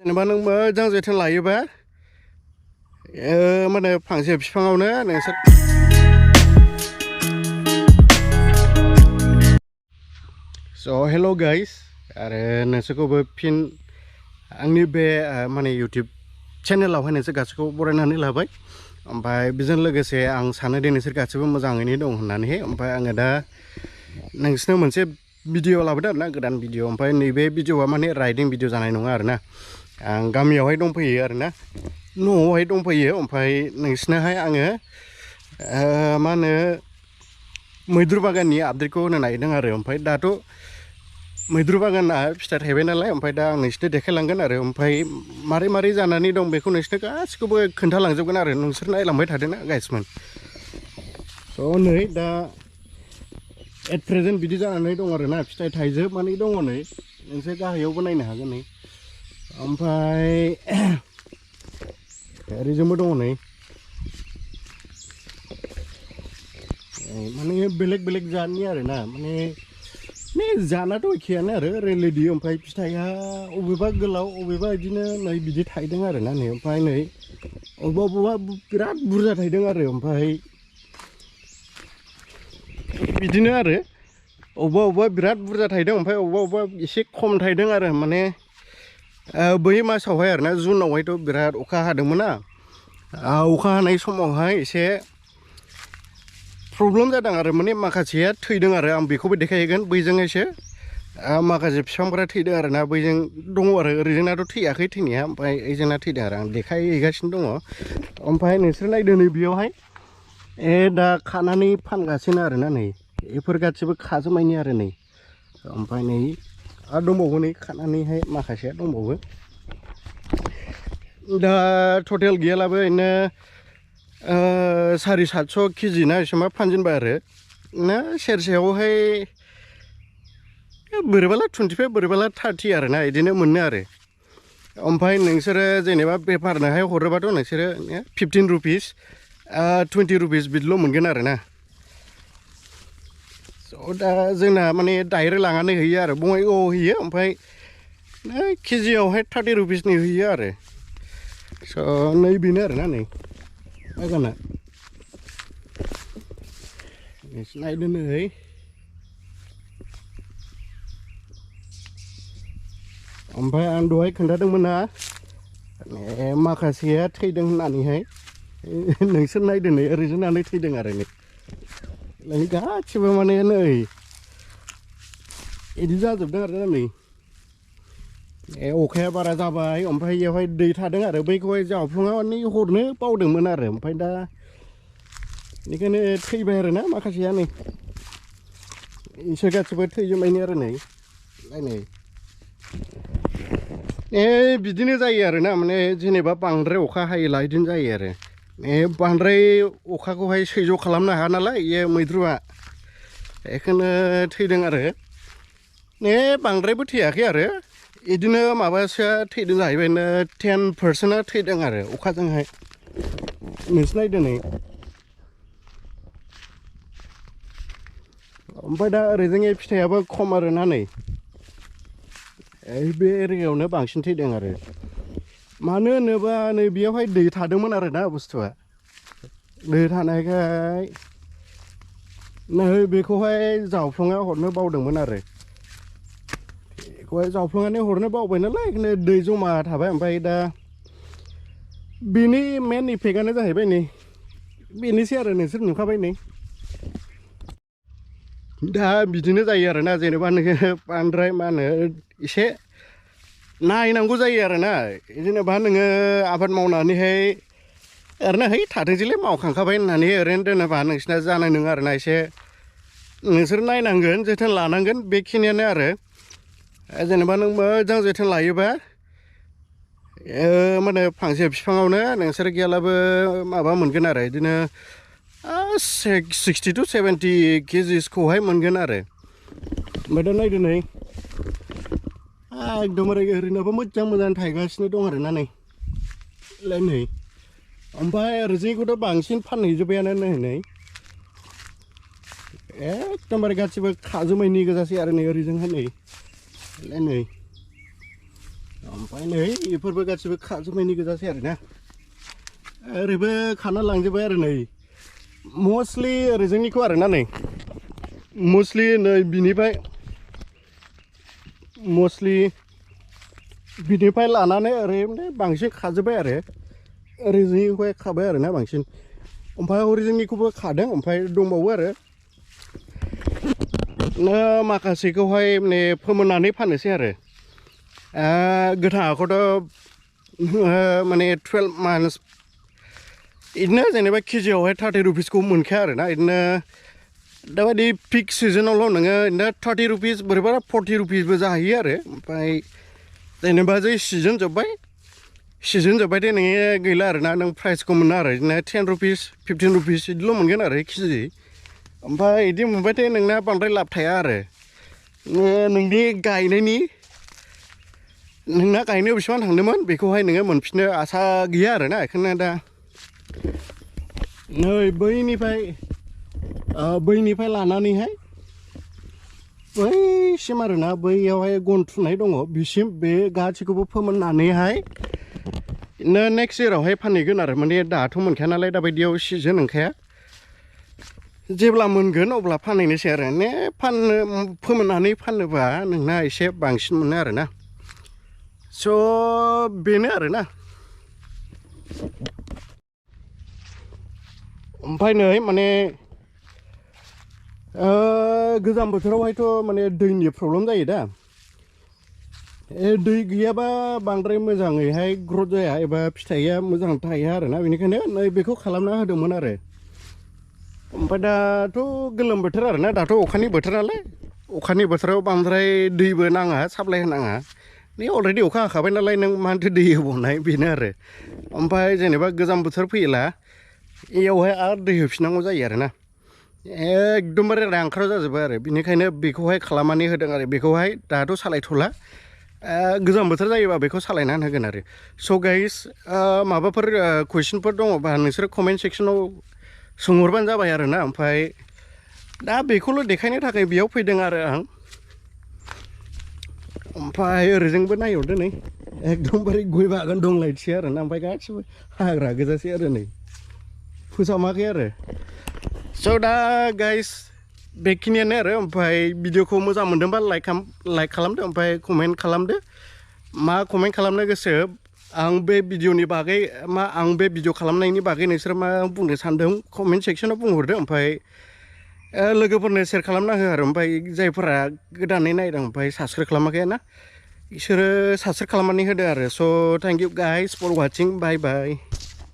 जेनेबा नों मोजां जोथोन लायोबा माने फांसे बिफाङावनो नोंसोर हेल' गाइस आरो नोंसोरखौबो फिन आंनि बे माने यूट्यूब चेनेलावहाय नोंसोर गासैखौबो बरायनानै लाबाय। ओमफ्राय बेजों लोगोसे आं सानो दि नोंसोर गासैबो मोजाङैनो दं होननानैहाय। ओमफ्राय आङो दा नोंसोरनो मोनसे भिडिअ लाबोदों आरोना, गोदान भिडिअ। ओमफ्राय नैबे भिडिअआ माने राइडिं भिडिअ जानाय नङा आरोना। आं गामियावहाय दंफैयो आरोना, न'आवहाय दंफैयो। ओमफ्राय नोंसोरनोहाय आङो मा होनो मैद्रु बागाननि आपडेटखौ होनो नागिरदों आरो। ओमफ्राय दाथ' मैद्रु बागाना फिथाइ थायबाय नालाय, ओमफ्राय दा आं नोंसोरनो देखायलांगोन आरो। ओमफ्राय मारै मारै जानानै दं बेखौ नोंसोरनो गासिखौबो खोन्थालांजोबगोन आरो। नोंसोर नायलांबाय थादोंना गाइसमोन। नै दा एट प्रेजेन्ट बिदि जानानै दं आरोना, फिथाइ थाइजोबनानै दङ नै। नोंसोर गाहायावबो नायनो हागोन नै। ओमफ्राय ओरैजोंबो दङ नै, माने बेलेग बेलेग जातनि आरोना, माने जानाथ' एखेयानो आरो रेलेडि। ओमफ्राय फिथाइया अबेबा गोलाव अबेबा बिदिनो नै बिदि थायदों आरोना नै। ओमफ्राय नै अबेबा अबेबा बिराद बुरजा थायदों आरो। ओमफ्राय बिदिनो आरो अबेबा अबेबा बिराद बुरजा थायदों, ओमफ्राय अबेबा अबेबा एसे खम थायदों आरो। माने बै मासावहाय आरोना, जुनावहायथ' बिराद अखा हादोंमोन ना। अखा हानाय समावहाय एसे प्रब्लेम जादों आरो, माने माखासेया थैदों आरो। आं बेखौबो देखायहैगोन। बैजोंहायसो माखासे बिफांफोरा थैदों आरोना। बैजों दङ आरो, ओरैजोंनाथ' थैयाखै थैनाया, ओमफ्राय ओइजोंना थैदों आरो। आं देखायहैगासिनो दङ। ओमफ्राय नोंसोर नायदो नै बेयावहाय दा खानानै फानगासिनो आरोना नै। बेफोर गासिबो खाजोबनायनि आरो नै। ओमफ्राय नै आरो दंबावो नै खानानैहाय माखासेया दंबावो। दा टटेल गैयालाबो ओरैनो 750 केजि ना एसेमा फानजेनबाय आरो ना। सेरसेयावहाय बोरैबाला 25 बोरैबाला 30 आरोना, बिदिनो मोनो आरो। ओमफ्राय नोंसोरो जेनेबा बेफारनोहाय हरोबाथ' नोंसोरो 15 रुपिस 20 रुपिस बिदिल' मोनगोन आरोना। दा जोंना माने डाइरेक्ट लांनानै हैयो आरो, बङाइगावआव हैयो। ओमफ्राय केजियावहाय 30 रुपिसनि हैयो आरो। नै बेनो आरोना नै बागाना। नायदो नै, ओमफ्राय आं दहाय खोन्थादोंमोन ना माखासेया थैदों होननानैहाय। नोंसोर नायदो नै, ओरैजोंनानै थैदों आरो नै गासिबो माने नै बिदि जाजोबदों आरोना नै। अखाया बारा जाबाय, ओमफ्राय बेयावहाय दै थादों आरो। बैखौहाय जावफ्लंनानै हरनो बावदोंमोन आरो। ओमफ्राय दा बेनिखायनो थैबाय आरोना माखासेया नै। इसोर गासिबो थैजोबनायनि आरो नै नै। बिदिनो जायो आरोना, माने जेनेबा बांद्राय अखा हायोला बिदिनो जायो आरो। बांद्राय अखाखौहाय सैज' खालामनो हाया नालाय बे मैद्रुआ, बेखौनो थैदों आरो। बांद्रायबो थैयाखै आरो, बिदिनो माबासोआ थैदों जाहैबाय, 10%आ थैदों आरो अखाजोंहाय। नोंसोर नायदो नै। ओमफ्राय दा ओरैजों फिथाइयाबो खम आरोना नै। बे एरियायावनो बांसिन थैदों आरो। मानो होनोबा नै बेयावहाय दै थादोंमोन आरोना बुस्थुआ। दै थानायखाय नै बेखौहाय जावफ्लंना हरनो बावदोंमोन आरो। बेखौहाय जावफ्लंनानै हरनो बावबाय नालाय, बेखायनो दै जमा थाबाय। ओमफ्राय दा बेनि मेन इफेक्टआनो जाहैबाय नै बेनोसै आरो, नोंसोर नुखाबाय नै। दा बिदिनो जायो आरोना, जेनेबा नोङो बांद्राय मा होनो एसे नायनांगौ जायो आरोना। जेनेबा नोङो आबाद मावनानैहाय ओरैनो है थाथोंसैलै मावखांखाबाय होननानै ओरैनो दोनोबा नोंसिना जानाय नङा आरोना। एसे नोंसोर नायनांगोन, जोथोन लानांगोन, बेखिनियानो आरो। जेनेबा नों मोजां जोथोन लायोबा माने फांसे बिफाङावनो नोंसोर गैयालाबो माबा मोनगोन आरो, बिदिनो 60 to 70 केजिसखौहाय मोनगोन आरो। ओमफ्राय दा नायदो नै, एकदमबारे ओरैनोबो मोजां मोजां थायगासिनो दं आरोना नै नै। ओमफ्राय ओरैजायखौथ' बांसिन फानहैजोब्बायानो नै एकदमबारे गासिबो खाजोबनायनि गोजासै आरो नै ओरैजोंहाय नै नै। ओमफ्राय नै बेफोरबो गासिबो खाजोबनायनि गोजासै आरोना ओरैबो खाना लांजोब्बाय आरो नै मस्टलि ओरै जोंनिखौ आरोना नै मस्टलि नै बिनिफ्राय लानानै ओरै बांसिन खाजोब्बाय आरो ओरै जोंनिखौहाय खाबाय आरोना बांसिन ओमफ्राय ओरै जोंनिखौबो खादों ओमफ्राय दंबावो आरो माखासेखौहाय माने फोमोननानै फाननोसै आरो गोथाङाखौथ' माने 12 months बिदिनो जेनेबा केजियावहाय 30 रुपिसखौ मोनखाया आरोना बिदिनो दाबायदि पिक सिजोनावल' नोङो बिदिनो 30 रुपिस बोरैबा 40 रुपिसबो जाहैयो आरो ओमफ्राय जेनेबा जै सिजोन जोब्बायदे नोङो गैला आरोना नों प्राइसखौ मोना आरो बिदिनो 10 रुपिस 15 रुपिस बिदिल' मोनगोन आरो केजि ओमफ्राय बिदि मोनबाथाय नोंना बांद्राय लाब थाया आरो नोंनि नोंना गायनायाव बेसेबां थांदोंमोन बेखौहाय नोङो मोनफिननो आसा गैया आरोना बेखायनो दा नै बैनिफ्राय लानानैहाय बैसिम आरोना बैयावहाय गन थुनाय दङ बिसिम बे गासैखौबो फोमोननानैहाय नेक्स्ट इयारावहाय फानहैगोन आरो माने दाथ' मोनखाया नालाय दाबायदियाव सिजोन नंखाया जेब्ला मोनगोन अब्ला फानहैनोसै आरो फोमोननानै फानोबा नोंना एसे बांसिन मोनो आरोना स' बेनो आरोना ओमफ्राय नै माने गोजां बोथोरावहायथ' माने दैनि प्रब्लेम जायो दा दै गैयाबा बांद्राय मोजाङैहाय ग्रथ जाया एबा फिथाइया मोजां थाया आरोना बेनिखायनो नै बेखौ खालामना होदोंमोन आरो ओमफ्राय दाथ' गोलोम बोथोर आरोना दाथ' अखानि बोथोर नालाय अखानि बोथोराव बांद्राय दैबो नाङा साप्लाय होनाङा नै अलरेडि अखा हाखाबाय नालाय नों मानोथो दै होबावनाय बेनो आरो ओमफ्राय जेनेबा गोजां बोथोर फैयोला बेयावहाय आरो दै होफिननांगौ जायो आरोना एकदमबारे रानख्राव जाजोबो आरो बेनिखायनो बेखौहाय खालामनानै होदों आरो बेखौहाय दाथ' सालायथ'ला गोजां बोथोर जायोबा बेखौ सालायनानै होगोन आरो स' गाइस माबाफोर कुइसनफोर दङबा नोंसोरो कमेन्ट सेक्सनाव सोंहरबानो जाबाय आरोना ओमफ्राय दा बेखौल' देखायनो थाखाय बेयाव फैदों आरो आं ओमफ्राय ओरैजोंबो नायहरदो नै एकदमबारे गय बागान दंलायसै आरोना ओमफ्राय गासिबो हाग्रा गोजासै आरो नै फोसाबाखै आरो स' दा गाइस बेखिनियानो आरो ओमफ्राय भिडिअखौ मोजां मोनदोंबा लाइक खालामदो ओमफ्राय कमेन्ट खालामदो मा कमेन्ट खालामनो गोसो आं बे भिडिअनि बागै आं बे भिडिअ खालामनायनि बागै नोंसोर मा बुंनो सानदों कमेन्ट सेक्सनाव बुंहरदो ओमफ्राय लोगोफोरनो शेयार खालामना हो आरो ओमफ्राय जायफोरा गोदानै नायदों ओमफ्राय साबस्क्राइब खालामाखै ना बिसोरो साबस्क्राइब खालामनानै होदो आरो स' thank you guys for watching bye bye